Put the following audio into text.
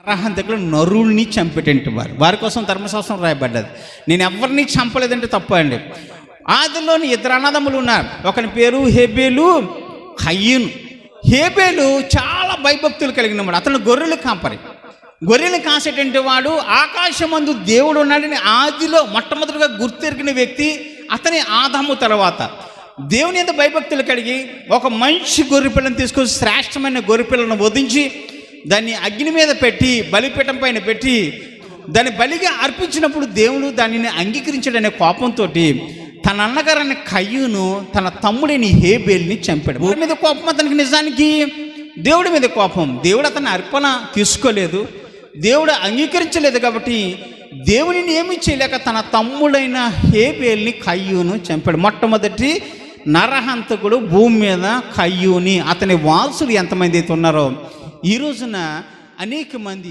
నరహంతకులు నరుల్ని చంపేటంటి వారి కోసం ధర్మశాస్త్రం రాయబడ్డది. నేను ఎవరిని చంపలేదంటే తప్పు అండి. ఆదిలోని ఇద్దరు అన్నదమ్ములు ఉన్నారు. ఒకని పేరు హేబేలు, కయ్యను. హేబేలు చాలా భయభక్తులు కలిగిన వాడు. అతను గొర్రెలు కాపరి. గొర్రెలు కాసేటంటే వాడు ఆకాశమందు దేవుడు ఉన్నాడని ఆదిలో మొట్టమొదటిగా గుర్తెరిగిన వ్యక్తి అతని ఆదాము. తర్వాత దేవుని యొక్క భయభక్తులు కలిగి ఒక మంచి గొర్రె పిల్లని తీసుకొని శ్రేష్టమైన గొర్రె పిల్లను వధించి దాన్ని అగ్ని మీద పెట్టి బలిపీఠం పైన పెట్టి దాన్ని బలిగా అర్పించినప్పుడు దేవుడు దానిని అంగీకరించాడనే కోపంతో తన అన్నగారని కయ్యూను తన తమ్ముడిని హేబేల్ని చంపాడు. ఊరి మీద కోపం అతనికి, నిజానికి దేవుడి మీద కోపం. దేవుడు అతని అర్పణ తీసుకోలేదు, దేవుడు అంగీకరించలేదు. కాబట్టి దేవుడిని ఏమీ చేయలేక తన తమ్ముడైన హేబేల్ని కయ్యూను చంపాడు. మొట్టమొదటి నరహంతకుడు భూమి మీద కయ్యూని. అతని వారసులు ఎంతమంది అయితే ఉన్నారో ఈ రోజున అనేక మంది